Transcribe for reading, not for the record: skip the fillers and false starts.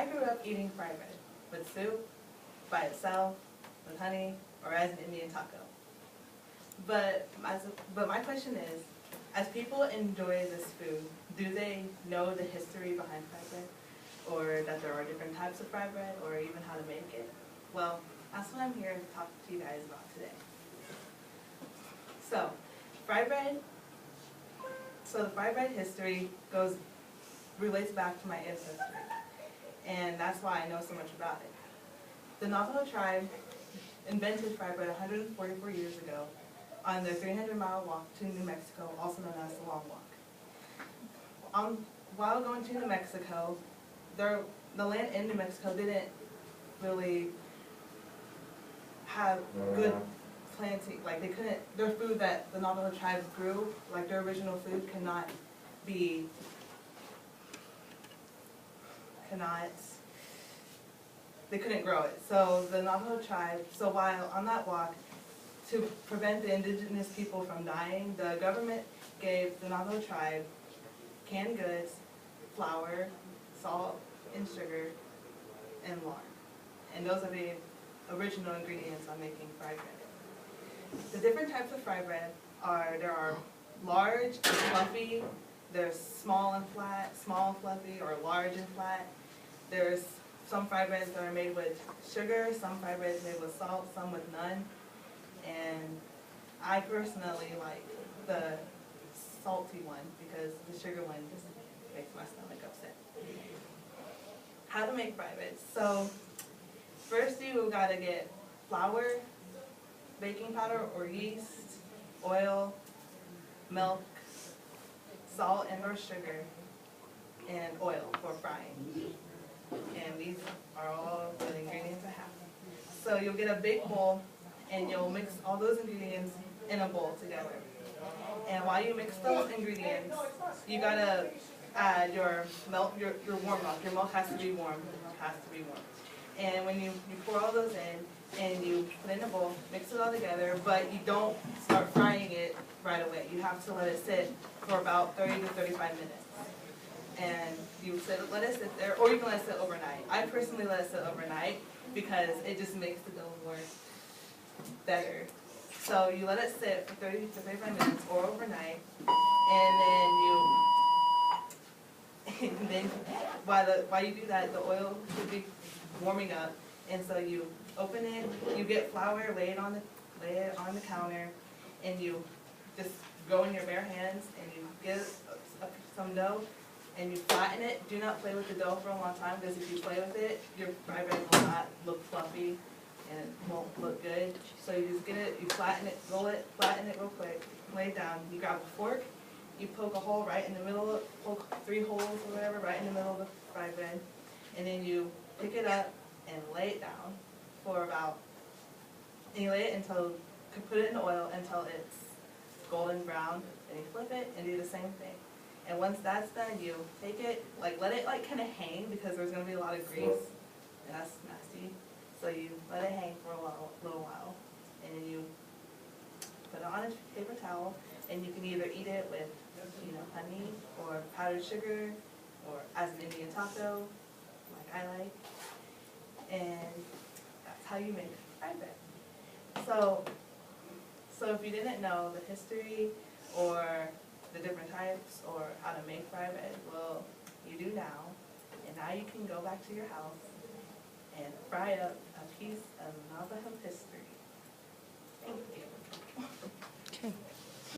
grew up eating fried bread with soup, by itself, with honey, or as an Indian taco. But my question is, as people enjoy this food, do they know the history behind fried bread? Or that there are different types of fried bread, or even how to make it? Well, that's what I'm here to talk to you guys about today. So, fried bread. So the fried bread history relates back to my ancestry, and that's why I know so much about it. The Navajo tribe invented fried bread 144 years ago on their 300-mile walk to New Mexico, also known as the Long Walk. While going to New Mexico, the land in New Mexico didn't really have good planting, like they couldn't, their food that the Navajo tribes grew, like their original food they couldn't grow it. So the Navajo tribe, so while on that walk, to prevent the indigenous people from dying, the government gave the Navajo tribe canned goods, flour, salt, and sugar, and lard. And those are the original ingredients on making fried bread. The different types of fried bread there are large and fluffy, there's small and flat, small and fluffy, or large and flat. There's some fried breads that are made with sugar, some fried breads made with salt, some with none. And I personally like the salty one because the sugar one just makes my stomach upset. How to make fried bread. So first you gotta get flour, baking powder or yeast, oil, milk, salt and or sugar, and oil for frying. And these are all the ingredients I have. So you'll get a big bowl and you'll mix all those ingredients in a bowl together. And while you mix those ingredients, you gotta add your milk, your warm milk. Your milk has to be warm. It has to be warm. And when you pour all those in and you put it in a bowl, mix it all together, but you don't start frying it right away. You have to let it sit for about 30 to 35 minutes. And you let it sit there, or you can let it sit overnight. I personally let it sit overnight because it just makes the dough more better. So you let it sit for 30 to 35 minutes or overnight, and then while you do that, the oil should be warming up, and so you open it, you get flour, lay it on the counter, and you just go in your bare hands and you get some dough and you flatten it. Do not play with the dough for a long time, because if you play with it, your fried bread will not look fluffy and it won't look good. So you just get it, you flatten it, roll it, flatten it real quick, lay it down. You grab a fork, you poke a hole right in the middle, poke 3 holes or whatever right in the middle of the fried bread, and then you pick it up and lay it down for and you lay it until, you put it in the oil until it's golden brown, and you flip it and do the same thing. And once that's done, you take it, let it kind of hang, because there's going to be a lot of grease, and that's nasty. So you let it hang for a little while, and then you put it on a paper towel, and you can either eat it with, honey or powdered sugar, or as an Indian taco, like I like. And that's how you make fried bread. So if you didn't know the history or the different types or how to make fried bread, well, you do now. And now you can go back to your house and fry up a piece of Navajo history.